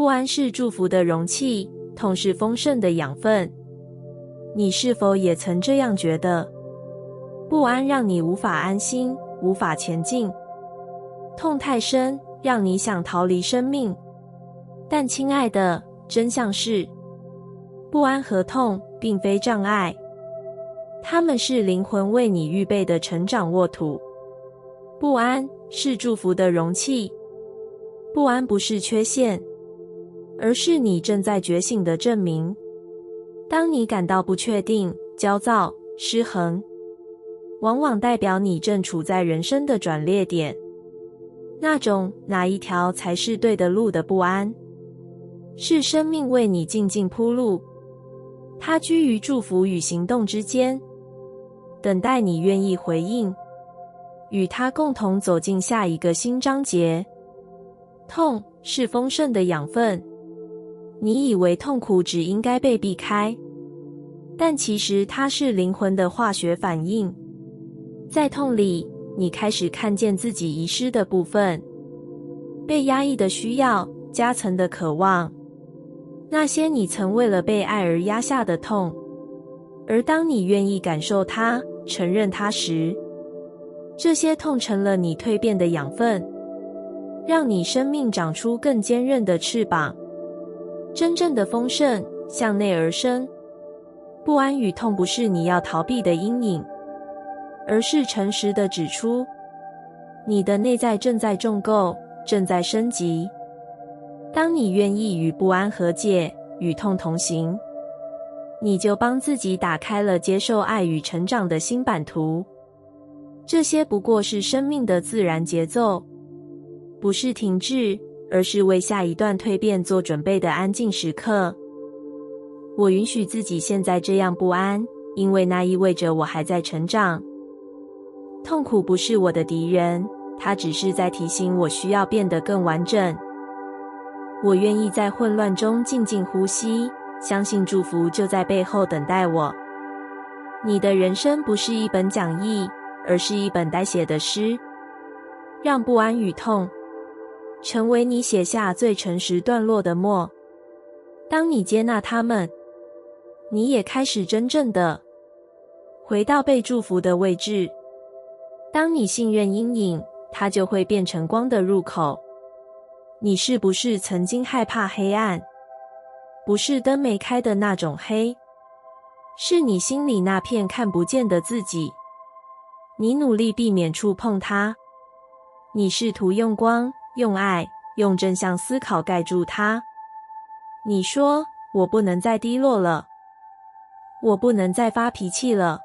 不安是祝福的容器，痛是丰盛的养分。你是否也曾这样觉得？不安让你无法安心，无法前进；痛太深，让你想逃离生命。但亲爱的，真相是，不安和痛并非障碍，它们是灵魂为你预备的成长沃土。不安是祝福的容器，不安不是缺陷，而是你正在觉醒的证明。当你感到不确定、焦躁、失衡，往往代表你正处在人生的转捩点。那种哪一条才是对的路的不安，是生命为你静静铺路，它居于祝福与行动之间，等待你愿意回应，与它共同走进下一个新章节。痛是丰盛的养分，你以为痛苦只应该被避开，但其实它是灵魂的化学反应。在痛里，你开始看见自己遗失的部分，被压抑的需要，夹层的渴望，那些你曾为了被爱而压下的痛。而当你愿意感受它，承认它时，这些痛成了你蜕变的养分，让你生命长出更坚韧的翅膀。真正的丰盛向内而生，不安与痛不是你要逃避的阴影，而是诚实地指出，你的内在正在重构，正在升级。当你愿意与不安和解，与痛同行，你就帮自己打开了接受爱与成长的新版图。这些不过是生命的自然节奏，不是停滞，而是为下一段蜕变做准备的安静时刻。我允许自己现在这样不安，因为那意味着我还在成长。痛苦不是我的敌人，它只是在提醒我需要变得更完整。我愿意在混乱中静静呼吸，相信祝福就在背后等待我。你的人生不是一本讲义，而是一本待写的诗。让不安与痛成为你写下最诚实段落的墨。当你接纳它们，你也开始真正的回到被祝福的位置。当你信任阴影，它就会变成光的入口。你是不是曾经害怕黑暗？不是灯没开的那种黑，是你心里那片看不见的自己。你努力避免触碰它，你试图用光、用爱、用正向思考盖住它。你说，我不能再低落了，我不能再发脾气了，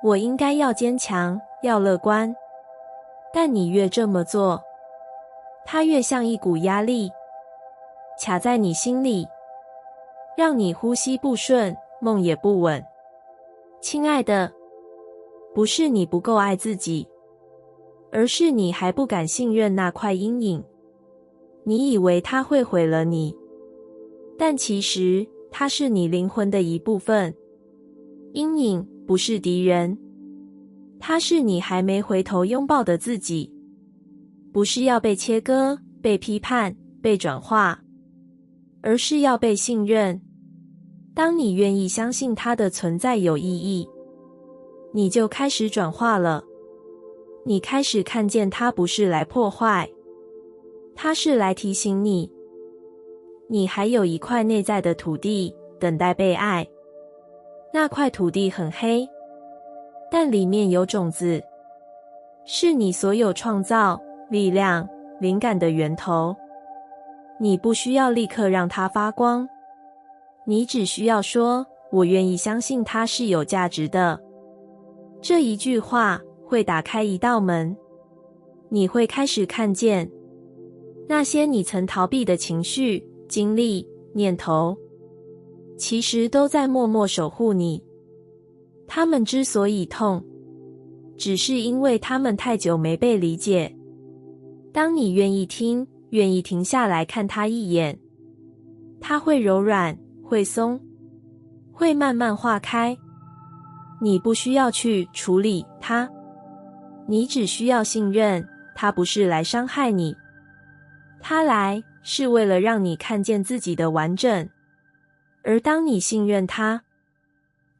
我应该要坚强，要乐观。但你越这么做，它越像一股压力，卡在你心里，让你呼吸不顺，梦也不稳。亲爱的，不是你不够爱自己，而是你还不敢信任那块阴影。你以为它会毁了你，但其实它是你灵魂的一部分。阴影不是敌人，它是你还没回头拥抱的自己。不是要被切割、被批判、被转化，而是要被信任。当你愿意相信它的存在有意义，你就开始转化了。你开始看见它不是来破坏，它是来提醒你，你还有一块内在的土地等待被爱。那块土地很黑，但里面有种子，是你所有创造、力量、灵感的源头。你不需要立刻让它发光，你只需要说，我愿意相信它是有价值的。这一句话会打开一道门，你会开始看见那些你曾逃避的情绪、经历、念头，其实都在默默守护你。他们之所以痛，只是因为他们太久没被理解。当你愿意听，愿意停下来看它一眼，它会柔软，会松，会慢慢化开。你不需要去处理它，你只需要信任，它不是来伤害你，它来是为了让你看见自己的完整。而当你信任它，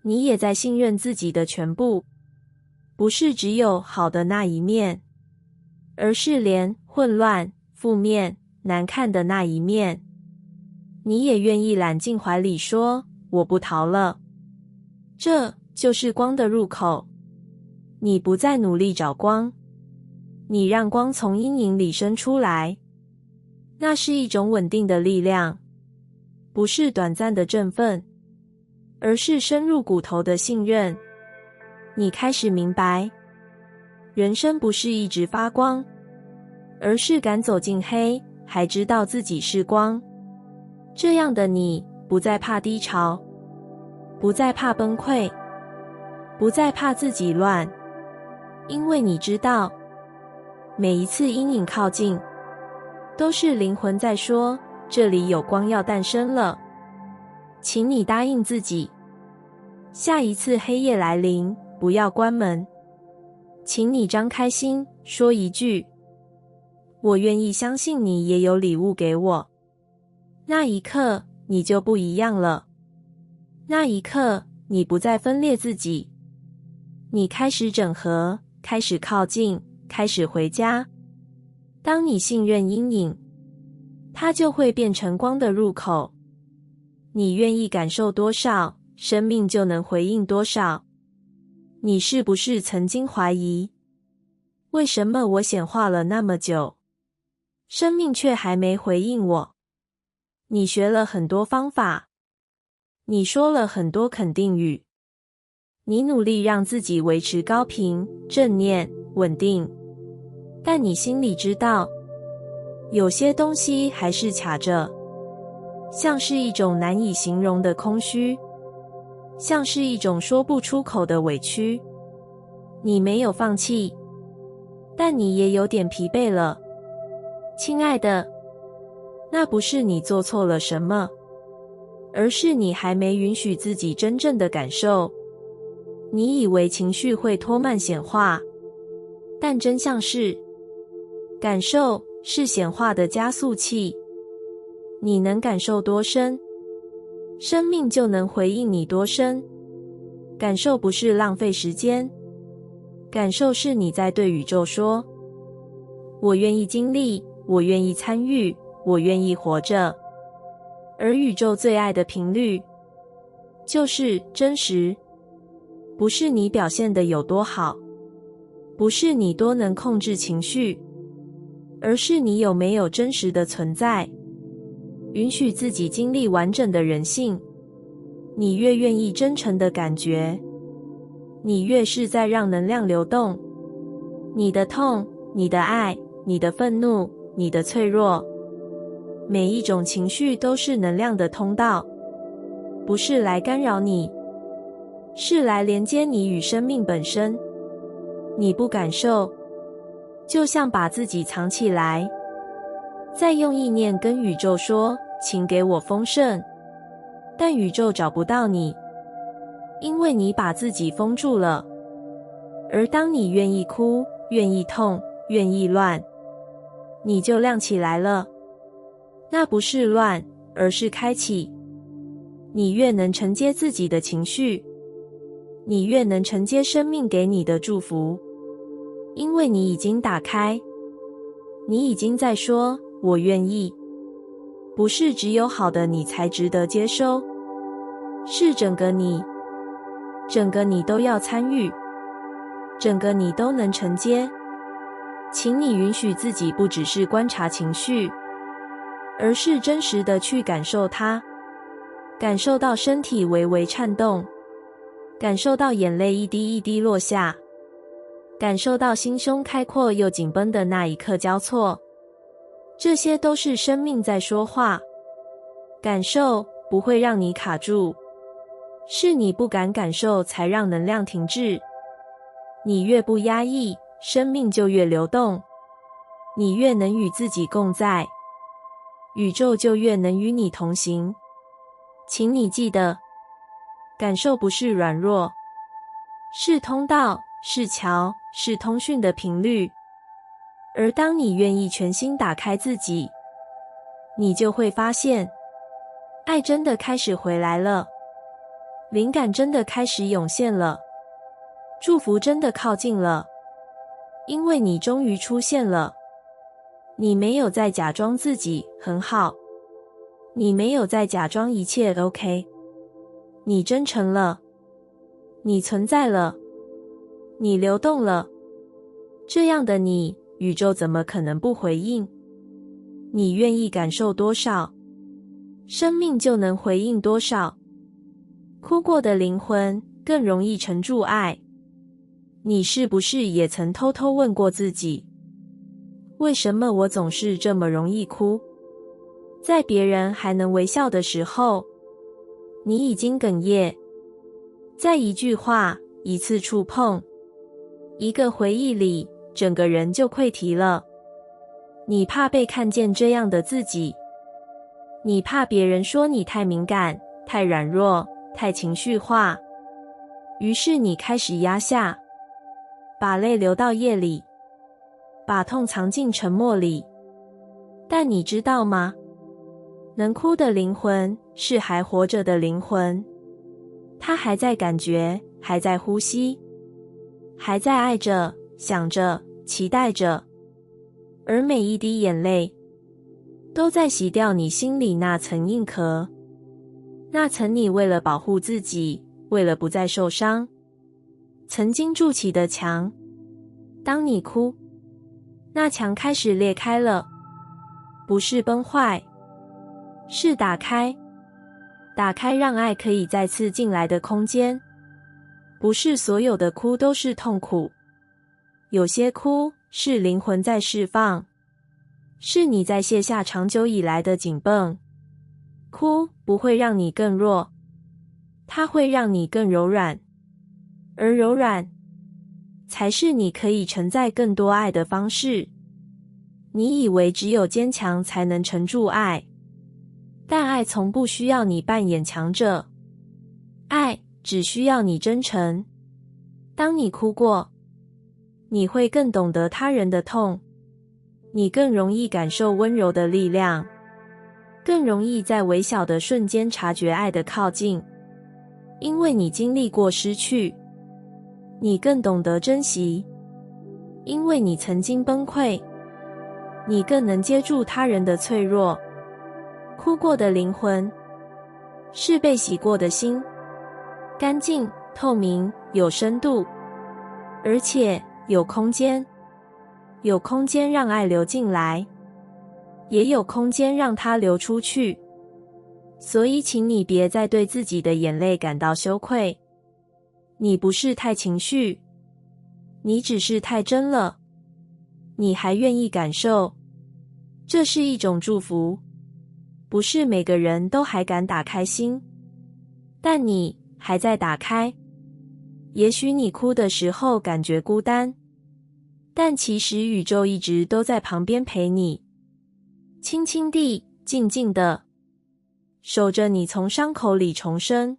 你也在信任自己的全部，不是只有好的那一面，而是连混乱、负面、难看的那一面，你也愿意揽进怀里说，我不逃了。这就是光的入口。你不再努力找光，你让光从阴影里生出来。那是一种稳定的力量，不是短暂的振奋，而是深入骨头的信任。你开始明白，人生不是一直发光，而是敢走进黑，还知道自己是光。这样的你，不再怕低潮，不再怕崩溃，不再怕自己乱，因为你知道，每一次阴影靠近，都是灵魂在说，这里有光要诞生了。请你答应自己，下一次黑夜来临，不要关门。请你张开心，说一句，我愿意相信你也有礼物给我。那一刻，你就不一样了。那一刻，你不再分裂自己，你开始整合，开始靠近，开始回家。当你信任阴影，它就会变成光的入口。你愿意感受多少，生命就能回应多少。你是不是曾经怀疑，为什么我显化了那么久，生命却还没回应我？你学了很多方法，你说了很多肯定语，你努力让自己维持高频、正念、稳定，但你心里知道，有些东西还是卡着，像是一种难以形容的空虚，像是一种说不出口的委屈。你没有放弃，但你也有点疲惫了。亲爱的，那不是你做错了什么，而是你还没允许自己真正的感受。你以为情绪会拖慢显化，但真相是，感受是显化的加速器。你能感受多深，生命就能回应你多深。感受不是浪费时间，感受是你在对宇宙说，我愿意经历，我愿意参与，我愿意活着。而宇宙最爱的频率，就是真实。不是你表现得有多好，不是你多能控制情绪，而是你有没有真实的存在。允许自己经历完整的人性，你越愿意真诚的感觉，你越是在让能量流动。你的痛，你的爱，你的愤怒，你的脆弱，每一种情绪都是能量的通道，不是来干扰你，是来连接你与生命本身。你不感受，就像把自己藏起来，再用意念跟宇宙说，请给我丰盛，但宇宙找不到你，因为你把自己封住了。而当你愿意哭，愿意痛，愿意乱，你就亮起来了。那不是乱，而是开启。你越能承接自己的情绪，你越能承接生命给你的祝福，因为你已经打开，你已经在说，我愿意。不是只有好的你才值得接收，是整个你，整个你都要参与，整个你都能承接。请你允许自己不只是观察情绪，而是真实的去感受它，感受到身体微微颤动，感受到眼泪一滴一滴落下，感受到心胸开阔又紧绷的那一刻交错。这些都是生命在说话。感受不会让你卡住，是你不敢感受才让能量停滞。你越不压抑，生命就越流动。你越能与自己共在，宇宙就越能与你同行。请你记得，感受不是软弱，是通道，是桥，是通讯的频率。而当你愿意全心打开自己，你就会发现，爱真的开始回来了，灵感真的开始涌现了，祝福真的靠近了，因为你终于出现了。你没有在假装自己很好，你没有在假装一切 OK， 你真诚了，你存在了，你流动了。这样的你，宇宙怎么可能不回应？你愿意感受多少，生命就能回应多少。哭过的灵魂更容易沉住爱。你是不是也曾偷偷问过自己，为什么我总是这么容易哭？在别人还能微笑的时候，你已经哽咽。在一句话，一次触碰，一个回忆里，整个人就溃堤了。你怕被看见这样的自己，你怕别人说你太敏感、太软弱、太情绪化，于是你开始压下，把泪流到夜里，把痛藏进沉默里。但你知道吗？能哭的灵魂是还活着的灵魂，它还在感觉，还在呼吸，还在爱着、想着、期待着。而每一滴眼泪都在洗掉你心里那层硬壳，那层你为了保护自己，为了不再受伤，曾经筑起的墙。当你哭，那墙开始裂开了，不是崩坏，是打开。打开让爱可以再次进来的空间。不是所有的哭都是痛苦，有些哭是灵魂在释放，是你在卸下长久以来的紧绷。哭不会让你更弱，它会让你更柔软，而柔软才是你可以承载更多爱的方式。你以为只有坚强才能承住爱，但爱从不需要你扮演强者，爱只需要你真诚。当你哭过，你会更懂得他人的痛，你更容易感受温柔的力量，更容易在微小的瞬间察觉爱的靠近。因为你经历过失去，你更懂得珍惜。因为你曾经崩溃，你更能接住他人的脆弱。哭过的灵魂是被洗过的心，干净、透明、有深度，而且有空间。有空间让爱流进来，也有空间让它流出去。所以请你别再对自己的眼泪感到羞愧。你不是太情绪，你只是太真了。你还愿意感受，这是一种祝福。不是每个人都还敢打开心，但你还在打开。也许你哭的时候感觉孤单，但其实宇宙一直都在旁边陪你，轻轻地、静静的守着你从伤口里重生。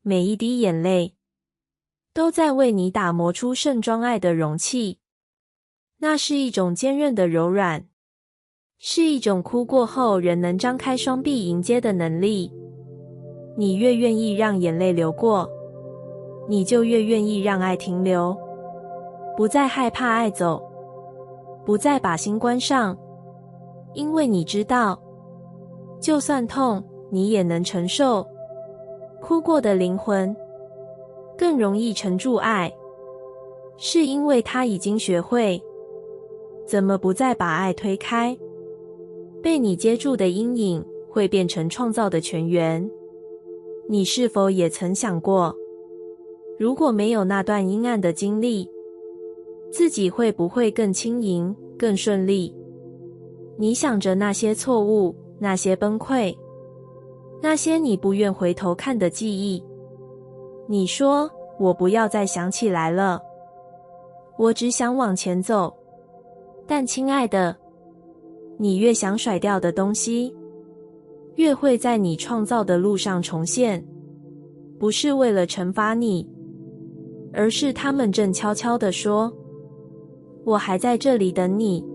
每一滴眼泪都在为你打磨出盛装爱的容器。那是一种坚韧的柔软，是一种哭过后仍能张开双臂迎接的能力。你越愿意让眼泪流过，你就越愿意让爱停留，不再害怕爱走，不再把心关上，因为你知道，就算痛，你也能承受。哭过的灵魂更容易沉住爱，是因为他已经学会怎么不再把爱推开。被你接住的阴影会变成创造的泉源。你是否也曾想过，如果没有那段阴暗的经历，自己会不会更轻盈、更顺利？你想着那些错误，那些崩溃，那些你不愿回头看的记忆。你说，我不要再想起来了，我只想往前走。但亲爱的，你越想甩掉的东西，越会在你创造的路上重现。不是为了惩罚你，而是他们正悄悄地说，我还在这里等你，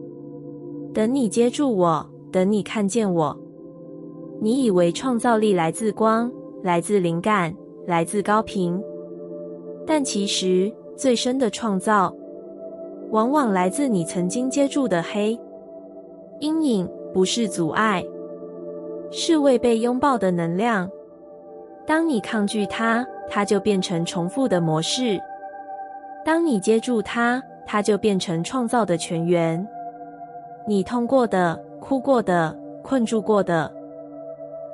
等你接住我，等你看见我。你以为创造力来自光，来自灵感，来自高频，但其实最深的创造往往来自你曾经接住的黑。阴影不是阻碍，是未被拥抱的能量。当你抗拒它，它就变成重复的模式；当你接住它，它就变成创造的泉源。你痛过的、哭过的、困住过的，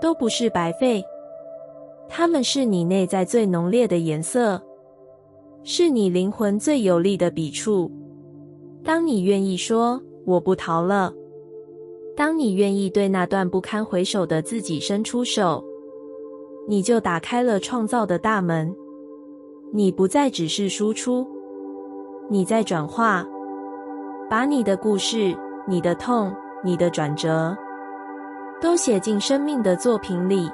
都不是白费，它们是你内在最浓烈的颜色，是你灵魂最有力的笔触。当你愿意说我不逃了，当你愿意对那段不堪回首的自己伸出手，你就打开了创造的大门。你不再只是输出，你在转化，把你的故事、你的痛、你的转折，都写进生命的作品里。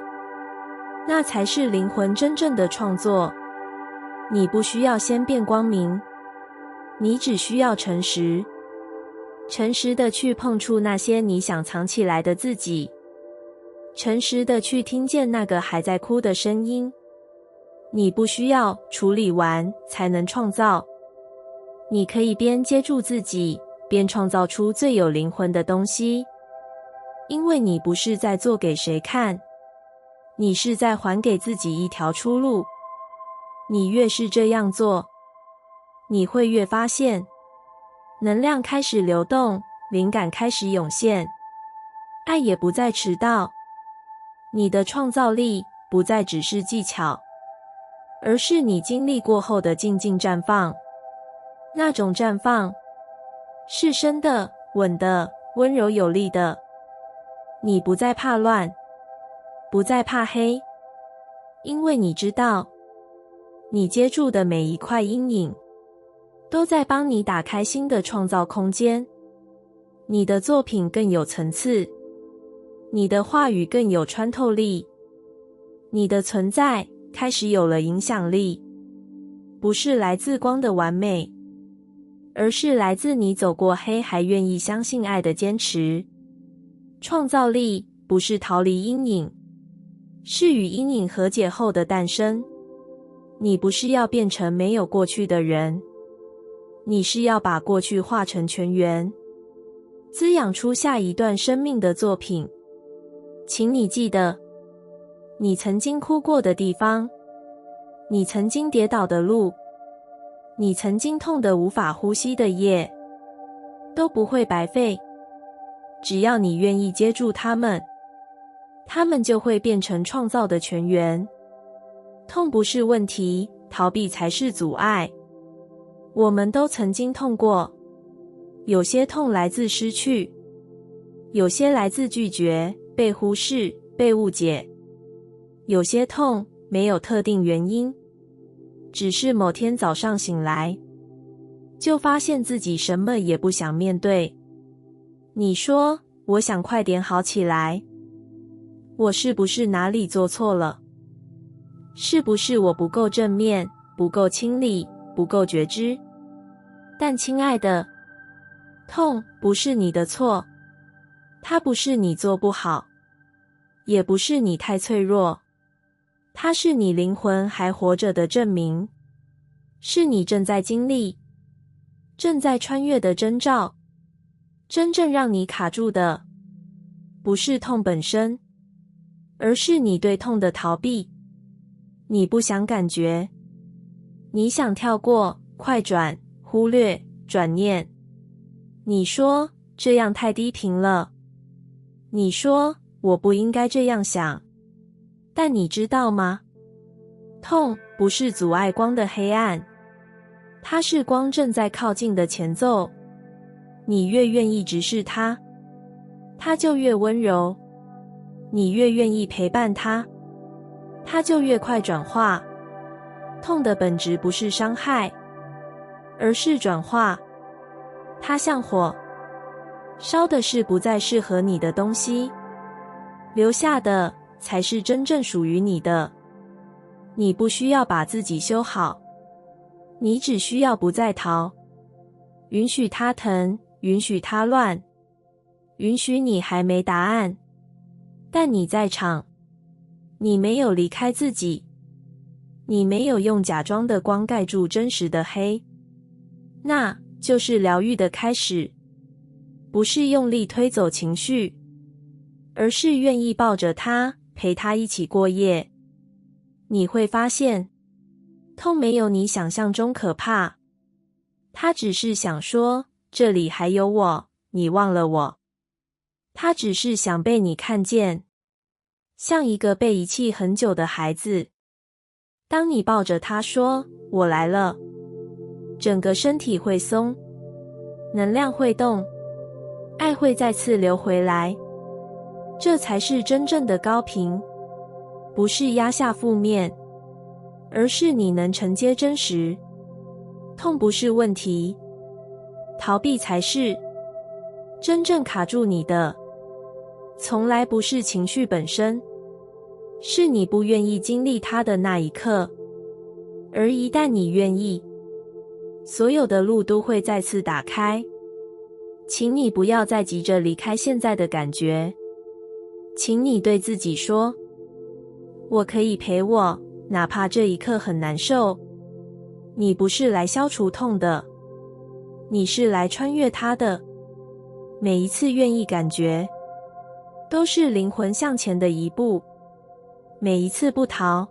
那才是灵魂真正的创作。你不需要先变光明，你只需要诚实，诚实的去碰触那些你想藏起来的自己，诚实的去听见那个还在哭的声音。你不需要处理完才能创造，你可以边接住自己，边创造出最有灵魂的东西。因为你不是在做给谁看，你是在还给自己一条出路。你越是这样做，你会越发现能量开始流动，灵感开始涌现，爱也不再迟到。你的创造力不再只是技巧，而是你经历过后的静静绽放。那种绽放是深的、稳的、温柔有力的。你不再怕乱，不再怕黑，因为你知道，你接住的每一块阴影都在帮你打开新的创造空间。你的作品更有层次，你的话语更有穿透力，你的存在开始有了影响力，不是来自光的完美，而是来自你走过黑还愿意相信爱的坚持。创造力不是逃离阴影，是与阴影和解后的诞生。你不是要变成没有过去的人，你是要把过去化成泉源，滋养出下一段生命的作品。请你记得，你曾经哭过的地方，你曾经跌倒的路，你曾经痛得无法呼吸的夜，都不会白费。只要你愿意接住它们，它们就会变成创造的泉源。痛不是问题，逃避才是阻碍。我们都曾经痛过，有些痛来自失去，有些来自拒绝、被忽视、被误解，有些痛没有特定原因，只是某天早上醒来，就发现自己什么也不想面对。你说，我想快点好起来，我是不是哪里做错了？是不是我不够正面，不够清理，不够觉知？但亲爱的，痛不是你的错，它不是你做不好，也不是你太脆弱，它是你灵魂还活着的证明，是你正在经历、正在穿越的征兆。真正让你卡住的，不是痛本身，而是你对痛的逃避。你不想感觉，你想跳过、快转、忽略、转念。你说这样太低频了，你说我不应该这样想。但你知道吗？痛不是阻碍光的黑暗，它是光正在靠近的前奏。你越愿意直视它，它就越温柔；你越愿意陪伴它，它就越快转化。痛的本质不是伤害，而是转化。它像火，烧的是不再适合你的东西，留下的才是真正属于你的。你不需要把自己修好，你只需要不再逃，允许它疼，允许它乱，允许你还没答案，但你在场，你没有离开自己，你没有用假装的光盖住真实的黑，那就是疗愈的开始。不是用力推走情绪，而是愿意抱着它，陪它一起过夜。你会发现，痛没有你想象中可怕，它只是想说，这里还有我，你忘了我。它只是想被你看见，像一个被遗弃很久的孩子。当你抱着它说，我来了，整个身体会松，能量会动，爱会再次流回来。这才是真正的高频，不是压下负面，而是你能承接真实。痛不是问题，逃避才是。真正卡住你的，从来不是情绪本身，是你不愿意经历它的那一刻。而一旦你愿意，所有的路都会再次打开。请你不要再急着离开现在的感觉，请你对自己说，我可以陪我，哪怕这一刻很难受。你不是来消除痛的，你是来穿越它的。每一次愿意感觉，都是灵魂向前的一步。每一次不逃，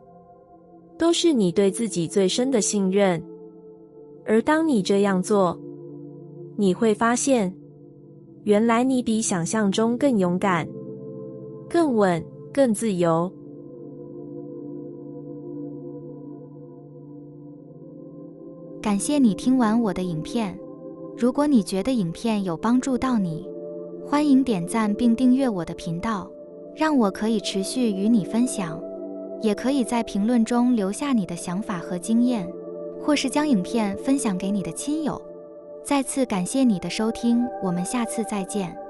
都是你对自己最深的信任。而当你这样做，你会发现，原来你比想象中更勇敢，更稳，更自由。感谢你听完我的影片。如果你觉得影片有帮助到你，欢迎点赞并订阅我的频道，让我可以持续与你分享。也可以在评论中留下你的想法和经验，或是将影片分享给你的亲友。再次感谢你的收听，我们下次再见。